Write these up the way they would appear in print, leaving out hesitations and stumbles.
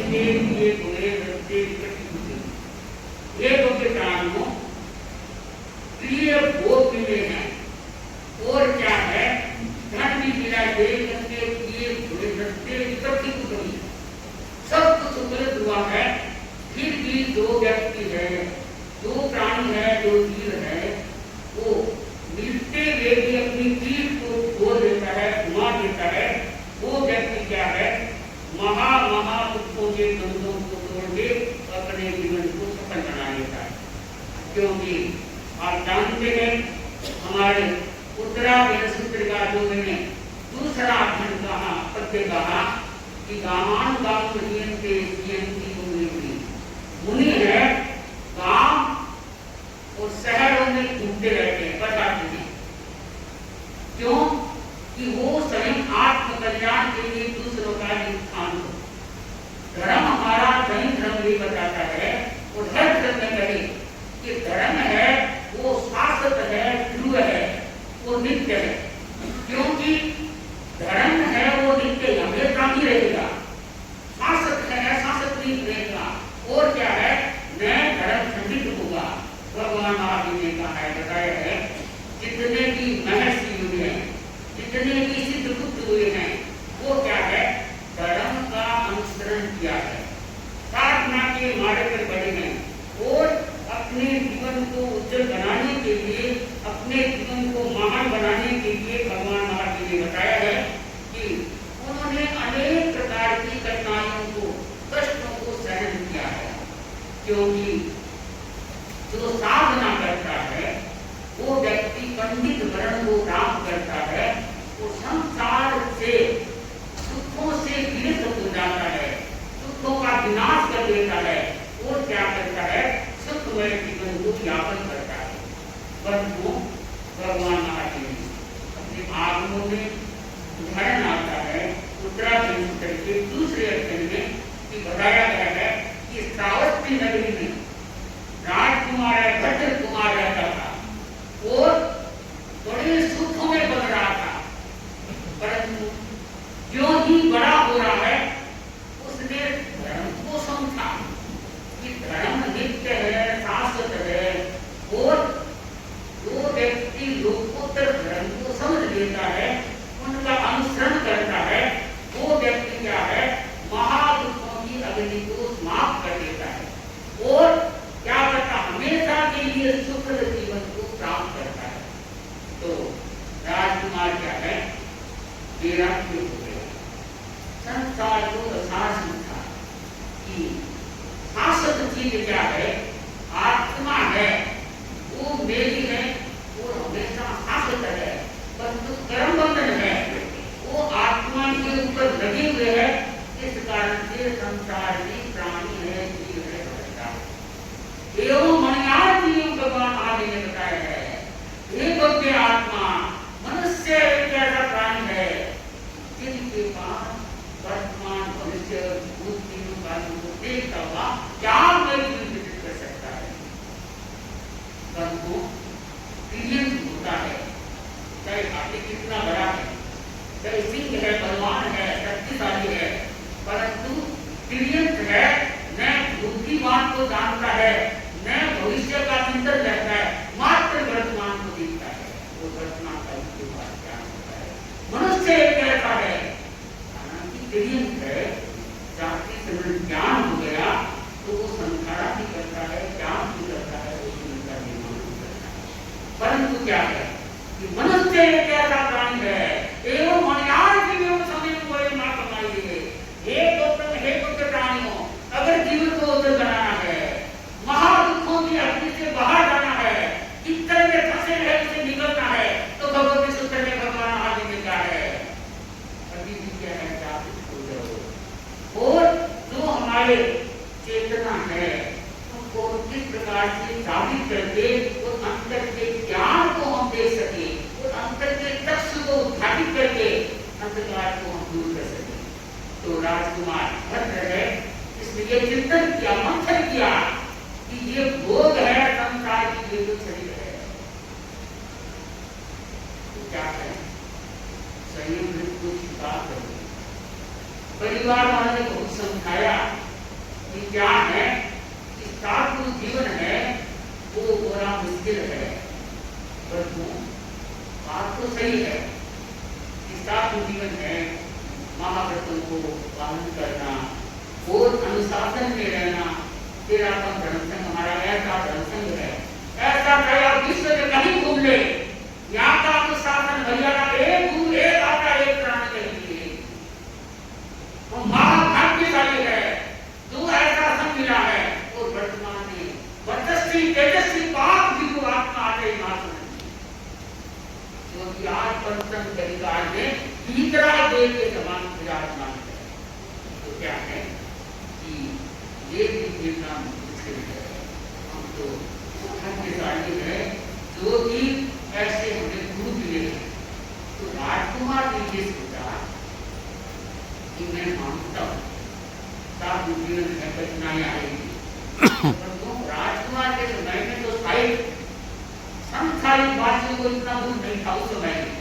के लिए गुणे रखते ये तो के प्राणों प्रिय भोग मिले हैं और क्या है धन भी मिला दे करके प्रिय गुणे रखते सबकी कुछ सब कुछ उपलब्ध हुआ है फिर भी दो व्यक्ति है दो प्राणी है दो जीव है वो मिलते हुए भी अपनी जीव को छोड़ देता है घुमा देता है वो व्यक्ति क्या है महा दुखों के द्वंद्वों को तोड़ के अपने जीवन को सफल बना लेता है क्योंकि आप जानते हैं हमारे उत्तरायण सूत्र का जो मैंने दूसरा अध्ययन कहा पद्य कहा कि गामान गांव मुनि है गांव और शहरों में घूमते रहते हैं बताते हैं क्यों कि वो स्वयं आत्म कल्याण के लिए दूसरों का उत्थान हो धर्म हमारा कहीं धर्म भी बताता है और हर धर्म में कहे कि धर्म है वो शाश्वत है ध्रुव है वो नित्य है क्योंकि धर्म है वो नित्य हमेशा ही रहेगा शाश्वत है शाश्वत नहीं रहेगा और क्या है मैं धर्म खंडित होगा भगवान आदि ने कहा है बताया है जितने भी महर्षि हुए हैं जितने भी सिद्ध बुद्ध हुए हैं वो क्या है धर्म का अनुसरण किया है साधना के मार्ग पर बढ़े हैं और अपने जीवन को उज्जवल बनाने के लिए अपने जीवन को महान बनाने के लिए भगवान महाराज ने बताया है कि उन्होंने अनेक प्रकार की कठिनाइयों को कष्टों को सहन किया है क्योंकि जो साधना करता है वो व्यक्ति पंडित वर्ण को प्राप्त करता है वो संसार से सुखों से विरत हो जाता है सुखों का विनाश कर देता है और क्या करता है सुखमय जीवन को यापन करता है परंतु भगवान महादेव अपने आगमों में उदाहरण आता है उत्तराखंड सूत्र के दूसरे अध्ययन में कि बताया गया है कि श्रावस्ती नगरी में राजकुमार भद्र कुमार रहता था और बड़े सुखों में बन रहा था परंतु जो ही बड़ा हो रहा है उसने धर्म को समझा कि धर्म नित्य है शाश्वत है और जो व्यक्ति लोकोत्तर धर्म को समझ लेता है उनका अनुसरण करता है वो व्यक्ति क्या है महादुखों की अग्नि को समाप्त कर देता है और क्या करता हमेशा के लिए सुखद जीवन को प्राप्त करता है तो राजकुमार क्या है वैराग्य हो गया संसार को शासन था कि शाश्वत चीज क्या है आत्मा है वो मेरी है वो हमेशा शाश्वत है परंतु कर्म बंधन है वो आत्मा के ऊपर लगे हुए है इस कारण से संसार में प्राणी है जीव है एवं मनियार जीव भगवान आदि ने बताया है हे भव्य आत्मा मनुष्य एक ऐसा प्राणी है जिनके पास वर्तमान भविष्य भूत तीनों कालों को देखता हुआ क्या मैं विकसित कर सकता है परंतु प्रियंक होता है चाहे हाथी कितना बड़ा है चाहे सिंह है बलवान है शक्तिशाली है परंतु प्रियंक है मैं बुद्धिमान को जानता है मैं भविष्य का चिंतन रहता है मात्र वर्तमान को देखता है वो वर्तमान का उसके पास ज्ञान होता है मनुष्य एक ऐसा है हालांकि प्रियंक है जाति से ज्ञान हो गया तो वो संसारा भी करता है ज्ञान भी करता है वो जीवन का निर्माण भी करता है परंतु क्या है कि मनुष्य एक ऐसा प्राणी है एवं मनियार जीवन समय को ना कमाइए हे पुत्र प्राणियों अगर जीवन को उधर बनाना है महादुखों की अग्नि से बाहर जाना है चित्तर में फंसे रहे उसे निकलना है तो भगवती सूत्र में भगवान आदि ने कहा है अभी भी क्या है जागृत हो जाओ और जो हमारे चेतना है उसको किस प्रकार से जागृत करके उस अंतर के ज्ञान को हम दे सके उस अंतर के चक्षु को उद्घाटित करके अंधकार को हम दूर कर सके तो राजकुमार भद्र है इसलिए चिंतन किया मंथन किया कि ये भोग है संसार की ये जो शरीर है तो क्या करें संयम को स्वीकार करें परिवार वालों ने बहुत समझाया कि क्या है कि साधु जीवन है वो बड़ा मुश्किल है, परंतु बात तो सही है कि साधु जीवन है महाव्रतों को पालन करना और अनुशासन में रहना। फिर आपका धर्म संघ हमारा ऐसा धर्म संघ है, ऐसा चाहे आप विश्व में कहीं घूम ले, यहाँ का अनुशासन हरियाणा एक गुरु एक आता एक प्राण के लिए वो महाभाग्यशाली है जो ऐसा संघ मिला है। और वर्तमान में वर्चस्वी तेजस्वी पाप भी को आत्मा आते मात्र क्योंकि आज पंचम परिवार में तीसरा देव के समान विराजमान है। तो क्या है कि ये भी देखना मुश्किल है। हम तो भाग्यशाली है जो कि ऐसे हमें गुरु मिले हैं। तो राजकुमार ने ये सोचा कि मैं मानता हूँ साधु जीवन में कठिनाई आएगी, परंतु राजकुमार के समय में तो शायद संसारिक वासियों को इतना दुख नहीं था उस समय में,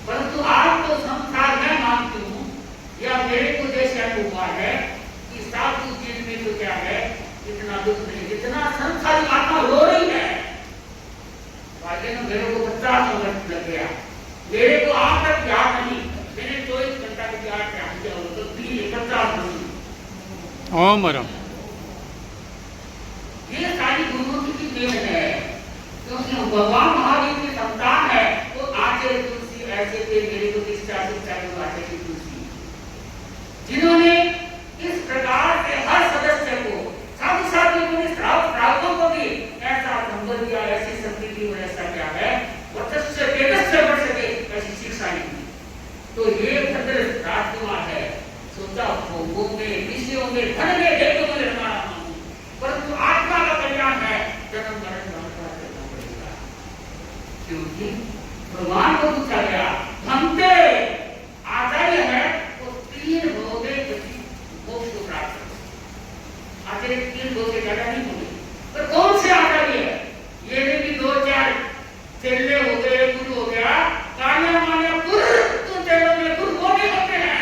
परंतु आज तो संसार मैं मानती हूँ या मेरे को जैसे अनुभव है कि साधु जीवन में तो क्या है इतना दुख नहीं, जितना संसारिक आत्मा रो रही है। मेरे को 50 वर्ष लग गया, मेरे को आज तक याद नहीं, मैंने 24 घंटा के याद किया हो तो 50 वर्ष ओम राम। ये सारी गुरुओं की देन है, क्योंकि भगवान महावीर की संतान है। तो आचार्य तुलसी ऐसे थे मेरे को शिक्षा को आचार्य की तुलसी, जिन्होंने इस प्रकार से हर सदस्य को साधु साथियों को भी श्रावकों को भी ऐसा संबंध दिया, ऐसी शक्ति दी और ऐसा क्या है वर्चस्व तेजस्व बढ़ सके ऐसी शिक्षा दी। तो ये भद्र राजकुमार है, सोचा भोगों में विषयों में धन में देवों में रहना, परंतु आत्मा का कल्याण है जन्म मरण करना पड़ेगा। क्योंकि भगवान को पूछा गया भक्ते आचार्य है वो 3 भोग मोक्ष को प्राप्त कर, आचार्य 3 भोग से ज्यादा नहीं होंगे, पर कौन से आचार्य है? ये नहीं कि 2-4 चेले हो गए गुरु हो गया, कान्या मान्या गुरु तो चेलों में गुरु वो नहीं होते हैं,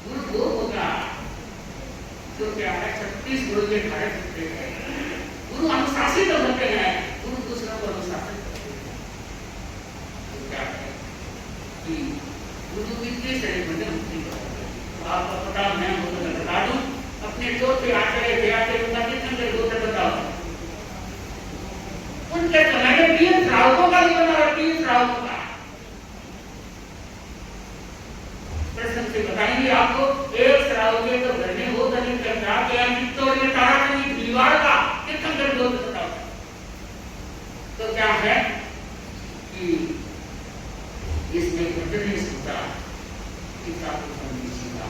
गुरु वो होगा जो क्या है 36 गुरु के धारे होते हैं। गुरु अनुशासित होते हैं, गुरु दूसरों को अनुशासित करते हैं। तो क्या है कि गुरु की किस तरह से मुक्ति करते हैं, तो आपको पता मैं हो तो मैं बता दूं, अपने चौथे आचार्य दयाचे उनका कितने गोत्र बताओ, उनके समय में 3 श्रावकों का भी बना और 3 श्रावकों का प्रश्न से बताएंगे आपको। एक श्रावक के तो घर में वो धनी करता क्या चित्तौड़ में तारा नहीं दीवार का कितने गोत्र बताओ। तो क्या है कि इसमें घटने नहीं सोचा कि साधु संधि सीधा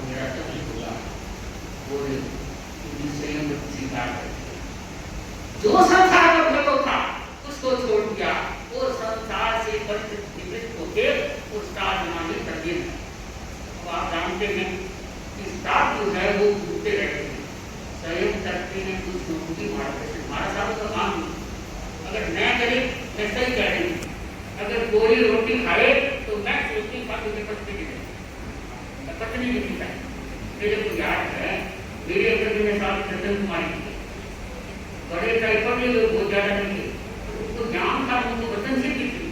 मेरा कभी होगा वो संयम स्वीकार करते जो संसार में भलो था उसको छोड़ दिया और संसार से निवृत्त होकर उसका अभिमानी कर दिया। अब आप जानते हैं कि साधु है वो घूमते रहते हैं, स्वयं करते हैं दूसरों को भी मारते हैं। हमारा साधु का काम नहीं, अगर मैं करे मैं सही कह रही हूँ, अगर कोई रोटी खाए तो मैं सोचती साधु के पत्नी की पत्नी की पिता मेरे को याद है मेरे अंदर में साधु चंदन कुमारी बड़े टाइफर में लोग बहुत ज्यादा नहीं थे, उसको ज्ञान था, उनको वचन सिद्धि थी।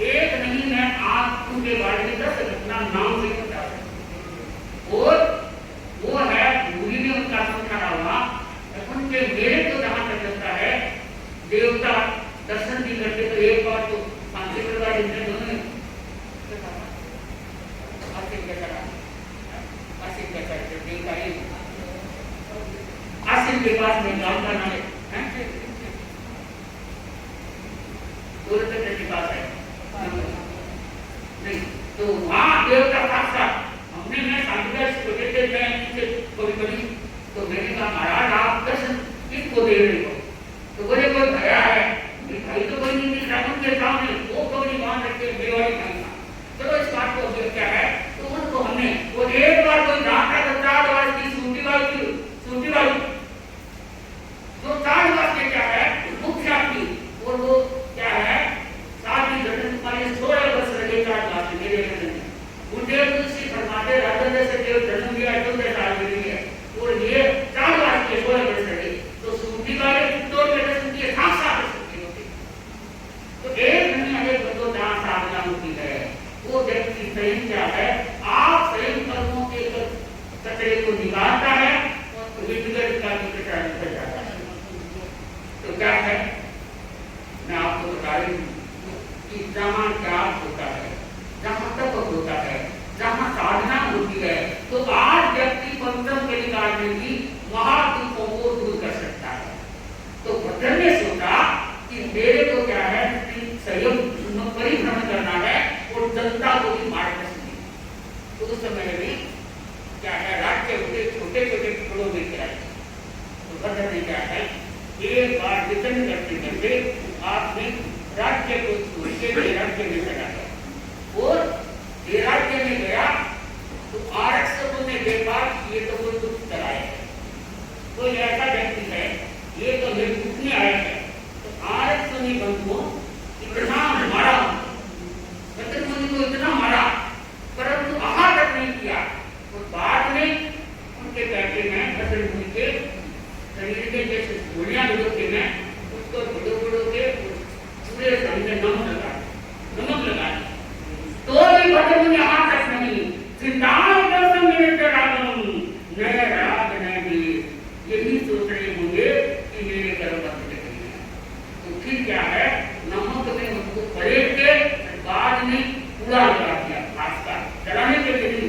एक नहीं मैं आप उनके बारे में 10 घटना नाम से बता सकता, और वो है भूरी में उनका समझाना हुआ उनके मेरे को जहां तक लगता है देवता दर्शन भी करते तो एक बार तो शांति परिवार इतने दोनों आसिम के पास में गांव का नाम है के पास है नहीं, तो वहां देवता साक्षात हमने मैं सांप्रदायिक को देते मैं कभी तो मैंने कहा महाराज आप दर्शन किसको दे रहे हो? तो बोले कोई भया है, भाई तो कोई नहीं दिख रहा उनके सामने, वो कभी मान रखते मेवाड़ी भाई था। चलो इस बात को फिर क्या है तो उनको हमने वो एक बार कोई डांटा तो 4 बार की सूटी वाली तो 4 बार के क्या है मुख्य की, और वो क्या है साथ ही घटन तुम्हारे 16 वर्ष लगे 4 बार मेरे उनके तुलसी फरमा संयम क्या है? आप संयम कर्मों के कचरे को निकालता है और विगत का भी कचरा निकल जाता है। तो क्या है, मैं आपको बता रही हूँ कि जहाँ त्याग होता है, जहाँ तप होता है, जहाँ साधना होती है, तो आज व्यक्ति पंचम कलिकाल में भी महादुखों को दूर कर सकता है। तो भद्र ने सोचा कि मेरे को क्या है, संयम परिभ्रमण करना है और जनता को भी मार्गदर्शन देना। तो उस समय में क्या है, राज्य होते छोटे छोटे टुकड़ों में गिराए। तो भद्र ने क्या है, एक बार विचरण करते करते आपने राज्य को छोड़ के राज्य में चला गया और राज्य में गया तो आरक्षकों ने देखा ये तो कोई दुख कराया है, कोई ऐसा व्यक्ति है, ये तो मेरे दुखने आया है। तो आरक्षकों ने बंधुओं इतना मारा, मुनि को इतना मारा, परंतु आहत नहीं किया। और बाद में उनके कहते हैं भद्र मुनि के शरीर के जैसे गोलियां भिड़ोते हैं, उसको भिड़ो भिड़ो के पूरे शरीर में नमक लगा तो भी भद्र मुनि आहत तक नहीं। सिद्धांत दर्शन मेरे रागम नए राग नहीं, यही सोच रहे होंगे कि मेरे कर्म बंद करेंगे। तो फिर क्या है, नमक में उसको पलट के बाद में पूरा लगा दिया, खासकर चलाने के लिए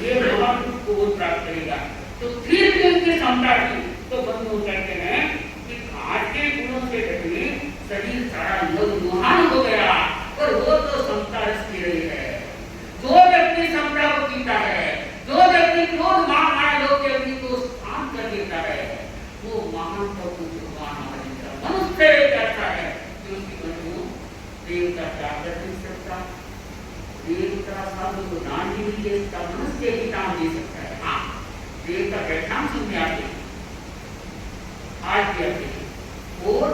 ये भगवान को प्राप्त करेगा। तो फिर भी उनकी क्षमता थी। तो बंधु कहते हैं कि आज के गुणों से घटने शरीर सारा लोहान हो गया, और वो तो क्षमता रखती रही है। जो व्यक्ति क्षमता को पीता है, जो व्यक्ति क्रोध मान माया लोग के अग्नि को स्थान कर देता है, वो महान मनुष्य कहता है कि उसकी बंधु देवता त्याग कर नहीं सकता, देवता साधु को दान भी नहीं दे सकता, मनुष्य ही दान दे सकता है। हाँ, देवता व्याख्यान सुनने आते हैं, आज भी आते हैं, और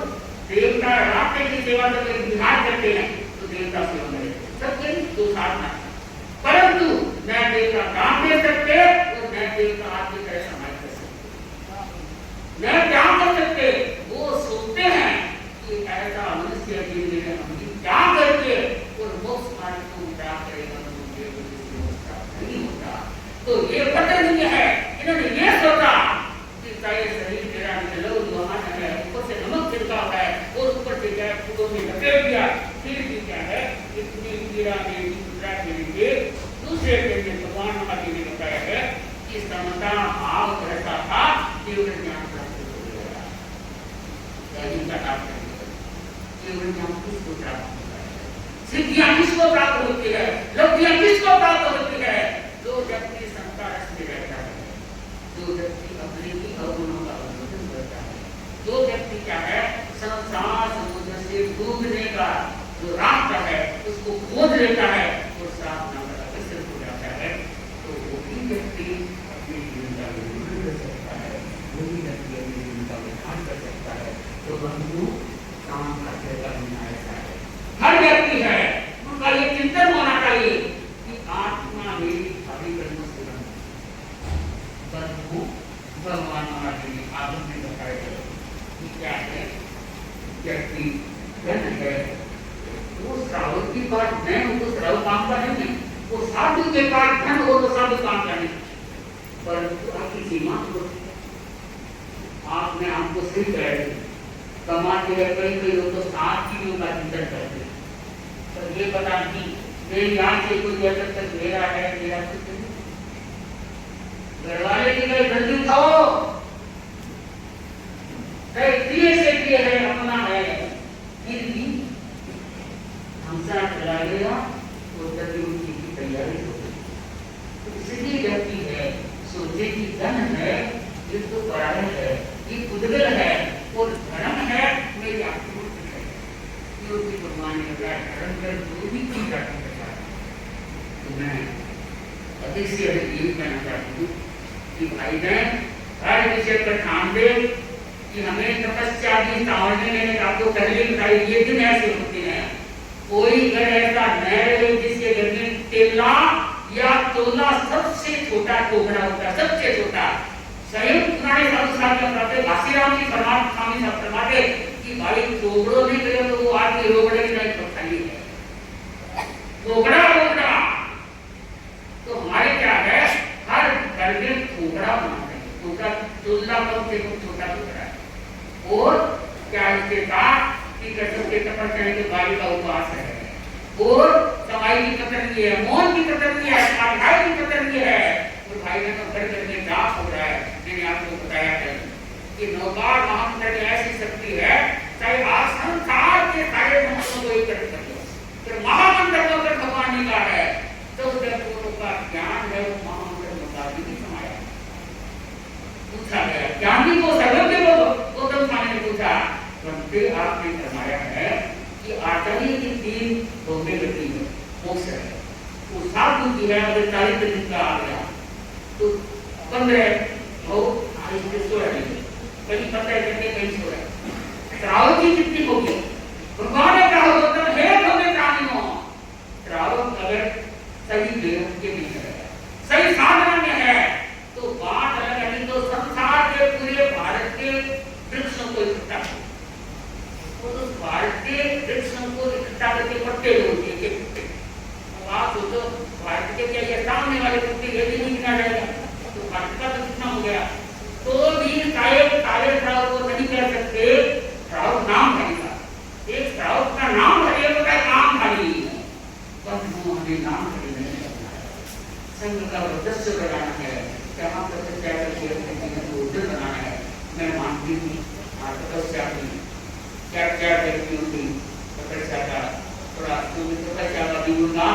देवता राष्ट्र की सेवा करके विहार करते हैं, तो देवता सेवा करें सबके दो साधना। परंतु मैं देवता दान दे सकते और मैं देवता आपकी तरह समाज कर सकते, मैं क्या कर सकते। वो सोचते हैं कि ऐसा मनुष्य क्या करके और मोक्ष मार्ग को प्राप्त करेगा, नहीं होता। तो ये भद्र मुनि है, इन्होंने ये सोचा कि चाहे शरीर तेरा निकलो वहां है, ऊपर से नमक छिड़का हुआ है और ऊपर से क्या फूलों में लपेट दिया, फिर भी क्या है, इतनी पीड़ा में के दूसरे के भगवान महादेव ने बताया है कि समता भाव रहता था, केवल ज्ञान प्राप्त हो गया। केवल ज्ञान किसको प्राप्त होता है, सिद्धियां किसको प्राप्त होती है, लब्धियां किसको प्राप्त होती है? जो व्यक्ति समता रस में रहता है, जो व्यक्ति अपने ही अवगुणों का अवलोकन करता है, जो व्यक्ति क्या है, संसार समुद्र से डूबने का जो रास्ता है उसको खोज लेता है और साधना का अवसर हो जाता है, तो वो भी व्यक्ति अपनी जीविका में विरोध कर सकता है, वो भी व्यक्ति अपनी जीविका में ध्यान कर सकता है। तो बंधु काम करते करना ऐसा है, हर व्यक्ति है उनका ये चिंतन होना चाहिए कि आत्मा मेरी अभिकर्म से बंधु भगवान महादेव ने आगम में बताया कि क्या है, व्यक्ति धन है, वो श्रावक की बात मैं उनको श्रावक काम का नहीं है, वो साधु के पास धन हो तो साधु काम का नहीं, परंतु आपकी सीमा आपने हमको सही कह कमाते हैं। कई लोग तो 7 चीजों का चिंतन करते हैं, पर ये पता नहीं मेरी आंख से कोई जब तक मेरा है मेरा कुछ नहीं, घर वाले की गए जल्दी उठाओ, से किए है अपना है, फिर भी हमसा चलाएगा तो जल्दी उनकी की तैयारी होगी। तो इसलिए व्यक्ति है सोचे कि धन है ये तो पराय है, ये उद्गल है और धर्म है मेरी आत्मूर्ति है, क्योंकि भगवान ने कहा धर्म कर जो भी चीज रखना चाहता है। तो मैं अधिक से अधिक ये कहना चाहती हूँ कि भाई बहन हर विषय पर ध्यान दे कि हमें तपस्या की सावधानी मैंने आपको पहले बताई, ये दिन ऐसे होते हैं। कोई घर ऐसा न रहे जिसके घर में तेला या तोला सबसे छोटा टोकरा होता है, सबसे छोटा। संयुक्त पुराने साधु बताते घासीराम जी स्वामी साहब फरमाते कि भाई टोकरो नहीं करे तो वो आदमी रोकड़े की नहीं तो खाली है, टोकरा कतरनी है, मोहन की कतरनी है, भाई की कतरनी है। और भाई ने तो घर घर में जाप हो रहा है। मैंने आपको बताया है कि नौकार महामंत्र की ऐसी शक्ति है, चाहे आप संसार के सारे मंत्रों को एकत्र कर लो, फिर महामंत्र अगर भगवान ने कहा है तो उस देवताओं का ज्ञान है, वो महामंत्र मुताबिक ही समाया। पूछा गया ज्ञानी को सर्वज्ञ को गौतम स्वामी ने पूछा, बनते आपने फरमाया है कि आचार्य की 3 भोगे गति है, मोक्ष है, वो साधु की है, अगर 40 दिन का आ गया तो 15 भोग सो रहे, कहीं 15 घंटे कहीं सो रहे। श्रावक की कितनी होगी? भगवान ने कहा गौतम हे भोगे प्राणियों, श्रावक अगर सही देव के नहीं है, सही साधना में है तो बात अलग है, नहीं तो संसार के पूरे भारत के वृक्षों को इकट्ठा कर, तो भारत के वृक्षों को इकट्ठा करके पत्ते होते हैं, आप सोचो भारत के क्या ये सामने वाले पत्ते ये भी नहीं गिना जाएगा, तो भारत का तो कितना हो गया। तो भी सारे श्रावक को नहीं कह सकते, श्रावक नाम धरेगा, एक श्रावक का नाम धरेगा तो नाम धरी, पर हमें नाम धरी नहीं करना है, संघ का उद्देश्य बनाना है, जहाँ तपस्या करके अपने जीवन को उज्जवल बनाना है। मैं मानती हूँ तपस्या की क्या क्या करती हूँ, तपस्या का थोड़ा तपस्या का भी गुणगान